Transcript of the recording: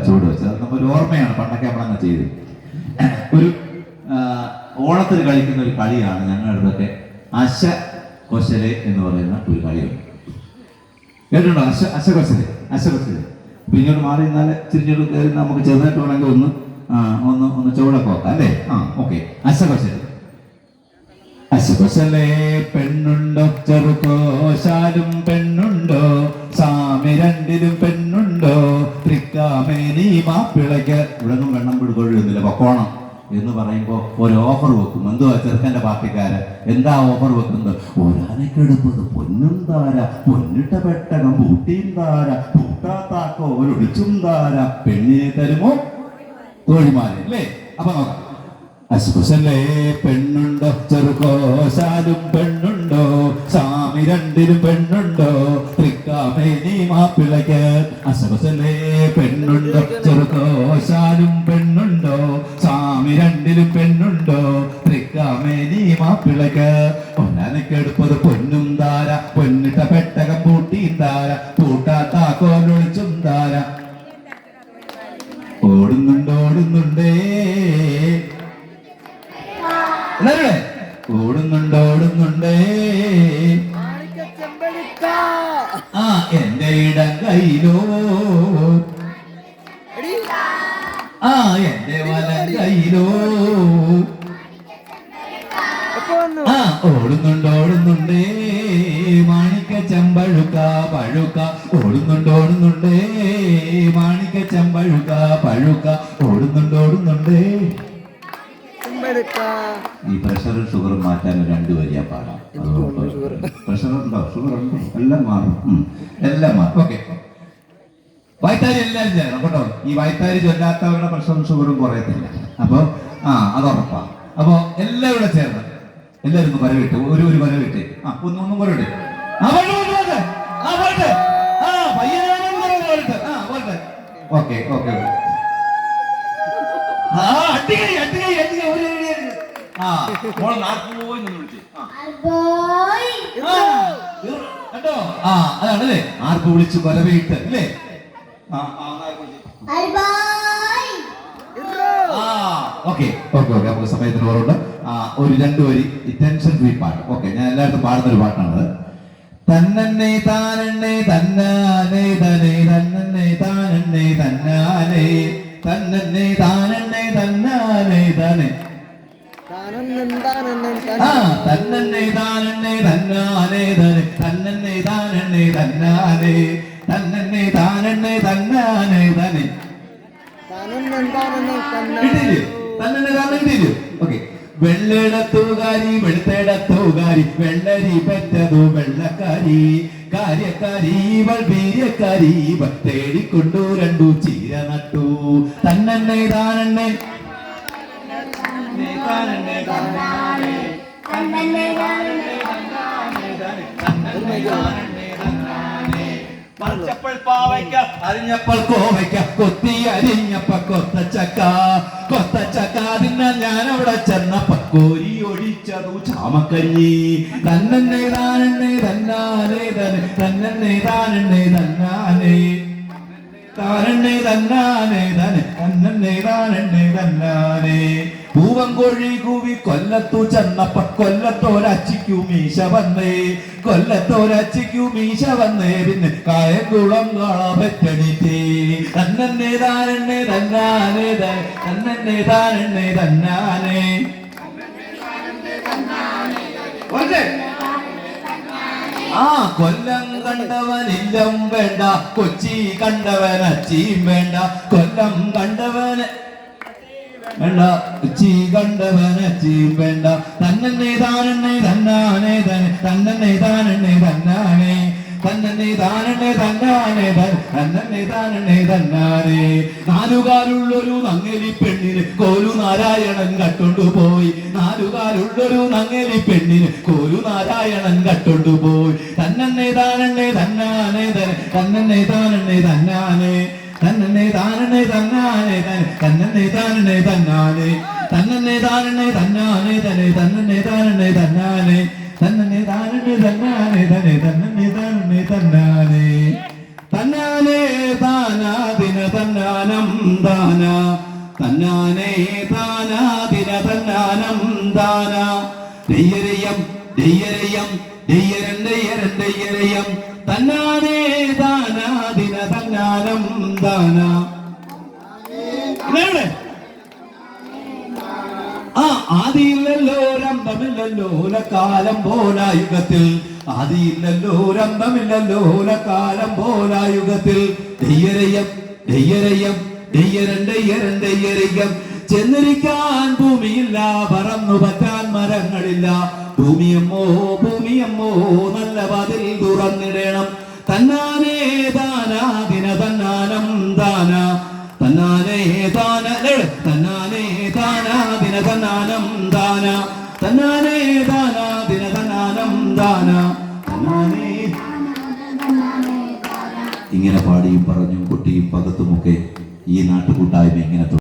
ചുവട് വെച്ചത്. അത് നമ്മൊരു ഓർമ്മയാണ്, പണ്ടൊക്കെ നമ്മളങ്ങനെ ചെയ്ത്. ഒരു ഓണത്തിന് കളിക്കുന്ന ഒരു കളിയാണ് ഞങ്ങളുടെ അടുത്തൊക്കെ അശ കൊശല് എന്ന് പറയുന്ന ഒരു കളിയുണ്ട്. കേട്ടിട്ടുണ്ടോ? അശകൊശല്. പിന്നെ ഇങ്ങോട്ട് മാറി നിന്നാൽ തിരിഞ്ഞോട്ട് കയറി നമുക്ക് ചെറുതായിട്ട് വേണമെങ്കിൽ ഒന്ന് ചുവടൊക്കെ വെക്കാം അല്ലേ? ഓക്കെ. അശകൊശലേ പെണ്ണുണ്ടോ ചെറുകോശാലും പെണ്ണുണ്ടോ സാമി രണ്ടിലും പെണ്ണുണ്ടോ തൃക്കാമേനി മാപ്പിളയ്ക്ക് ഇവിടെന്നും വെണ്ണം പിടികൊള്ളുന്നില്ല പൊക്കോണം എന്ന് പറയുമ്പോൾ ഒരു ഓഫർ വെക്കും. എന്തുവാ ചെറുക്കൻ്റെ പാർട്ടിക്കാര് എന്താ ഓഫർ വെക്കുന്നത്? ഒരാനക്കെടുപ്പത് പൊന്നും താര, പൊന്നിട്ട പെട്ടകം പൂട്ടിയും താര, പൂട്ടാത്താക്കോ ഒരൊടിച്ചും താര, പെണ്ണിനെ തരുമോ തോഴിമാര് അല്ലേ? അപ്പൊ നോക്കാം. അശുകുശലേ പെണ്ണുണ്ടോ ചെറുകോശാലും പെണ്ണുണ്ടോ സാമി രണ്ടിലും പെണ്ണുണ്ടോ തൃക്കാമേനി മാപ്പിളയ്ക്ക്. അശുകുശലേ പെണ്ണുണ്ടോ ചെറുകോശാലും പെണ്ണുണ്ടോ സാമി രണ്ടിലും പെണ്ണുണ്ടോ തൃക്കാമേനി മാപ്പിളയ്ക്ക്. പൊന്നാനക്കെടുപ്പത് പൊന്നും താര, പൊന്നിട്ട പെട്ടകം പൂട്ടിയും താര, പൂട്ടാത്താക്കോലൊളിച്ചും താര. ഓടുന്നുണ്ടേ ഓടുന്നുണ്ടേ എന്റെ ഇടം കയ്യിലോ എന്റെ വലം കയ്യിലോ ഓടുന്നുണ്ടേ മാണിക്ക ചെമ്പഴുക്ക പഴുക്ക. ഓടുന്നുണ്ടേ മാണിക്ക ചെമ്പഴുക്ക പഴുക്ക. ഓടുന്നുണ്ടേ. ഈ പ്രഷറും ഷുഗറും മാറ്റാൻ 2 വരിയാ പാടാം. പ്രഷർ ഉണ്ടോ? ഷുഗർ ഉണ്ടോ? എല്ലാം മാറും. ഓക്കെ. വൈത്താരി എല്ലാവരും ചെയ്യണം കേട്ടോ. ഈ വൈത്താരി ചൊല്ലാത്തവരുടെ പ്രഷറും ഷുഗറും കുറയത്തില്ല. അപ്പൊ അതുറപ്പാ. അപ്പൊ എല്ലാവരും ചേർന്ന് എല്ലാവരും വരവിട്ട് ഒരു വരവിട്ട് ഒന്നും വരവിട്ട് ഓക്കെ. അതാണല്ലേ ആർപ്പ് വിളിച്ചു വരവേറ്റ് അല്ലേ? ഓക്കെ. നമുക്ക് സമയത്തിന് കുറവുണ്ട്. ഒരു 2 വരി ടെൻഷൻ ഫ്രീ പാട്ട്. ഓക്കെ, ഞാൻ എല്ലായിടത്തും പാടുന്ന ഒരു പാട്ടാണ്. തന്നന്നെ താനന്നെ തന്നാനെ തനെ തന്നന്നെ താനന്നെ തന്നാനെ തന്നന്നെ താനന്നെ തന്നാനെ തനെ തന്നന്നെ താനന്നെ തന്നാനെ തനെ തന്നന്നെ താനന്നെ തന്നാനെ തന്നന്നെ താനന്നെ തന്നാനെ തനെ തന്നെ താനന്നെ. ഓക്കെ. വെള്ളിടത്തുകാരി വെളുത്തിടത്തുകാരി വെള്ളരി പെറ്റതു വെള്ളക്കാരി കാര്യക്കാരി വീര്യക്കാരി തേടിക്കൊണ്ടു 2 ചീര നട്ടു. തന്നന്നെ താനന്നെ പറിച്ചപ്പോൾ പാവയ്ക്ക അരിഞ്ഞപ്പോൾ കോവയ്ക്ക കൊത്തി അരിഞ്ഞപ്പ കൊത്തച്ചക്ക തിന്നാൻ ഞാൻ അവിടെ ചെന്നപ്പ കോരി ഒഴിച്ചതു ചാമക്കഞ്ഞി. തന്നന്നെ താനന്നെ തന്നാനെ തന്നെ തന്നന്നെ താനന്നെ തന്നാനെ താനന്നെ തന്നാനെ തന്നെ തന്നന്നെ താനന്നെ തന്നാനെ. പൂവൻകോഴി കൂവി കൊല്ലത്തു ചെന്നപ്പ കൊല്ലത്തോരച്ചിക്കു മീശ വന്നേ പിന്നെ കായംകുളം കാളപറ്റണിത്തേ. തന്നന്നെ താനന്നെ തന്നാനെ തന്നന്നെ താനന്നെ തന്നാനെ. കൊല്ലം കണ്ടവനില്ലം വേണ്ട, കൊച്ചി കണ്ടവൻ അച്ചിയും വേണ്ട. കൊല്ലം കണ്ടവന് വേണ്ട, കൊച്ചി കണ്ടവൻ അച്ചിയും വേണ്ട. തന്നന്നെ താനന്നെ തന്നാനെ തന്നന്നെ താനന്നെ തന്നാനെ തന്നന്നെ താനന്നെ തന്നാനെ തന്നന്നെ താനന്നെ തന്നാനെ. 4 കാലുള്ളൊരു നങ്ങലി പെണ്ണിന് കോലു നാരായണൻ കട്ടൊണ്ടുപോയി. 4 കാലുള്ളൊരു നങ്ങലി പെണ്ണിന് കോലു നാരായണൻ കട്ടൊണ്ടുപോയി. തന്നന്നെ താനന്നെ തന്നാനെ തന്നന്നെ താനന്നെ തന്നാനെ തന്നന്നെ താനന്നെ തന്നാനെ തന്നന്നെ താനന്നെ തന്നാനെ തന്നന്നെ താനന്നെ തന്നാനെ തന്നന്നെ താനന്നെ തന്നാനെ തന്നന്നെ താനന്നെ തന്നാനെ തന്നന്നെ താനന്നെ തന്നാനെ. തന്നാനേ താനാ ദിന തന്നാനം ദാന തന്നാനേ താനാ ദിന തന്നാനം ദാന ദയ്യരയം ദയ്യരയം ദയ്യരൻ ദയ്യരൻ ദയ്യരയം തന്നാനേ താനാ ദിന തന്നാനം ദാന. ആ ആദിയില്ലല്ലോ രംഭമില്ലല്ലോ കാലം പോലായുഗത്തിൽ ആദിയില്ലല്ലോ രംഭമില്ലല്ലോ കാലം പോലായുഗത്തിൽ ദയ്യരയം ദയ്യരയം ദയ്യരൻ ദയ്യരൻ ദയ്യരയം ചെന്നിരിക്കാൻ ഭൂമിയില്ല പറന്നു പറ്റാൻ മരങ്ങളില്ല ഭൂമിയമ്മോ ഭൂമിയമ്മോ നല്ല വാതിൽ തുറന്നിടണം തന്നാനേ താനാ ദിന തന്നാനം ദാന തന്നാനേ താന തന്നാനേ താനാ ദിന തന്നാനം ദാന തന്നാനേ താനാ ദിന തന്നാനം ദാന തന്നാനേ. ഇങ്ങനെ പാടിയും പറഞ്ഞും കൊട്ടിയും പകത്തുമൊക്കെ ഈ നാട്ടുകൂട്ടായ്മ ഇങ്ങനെ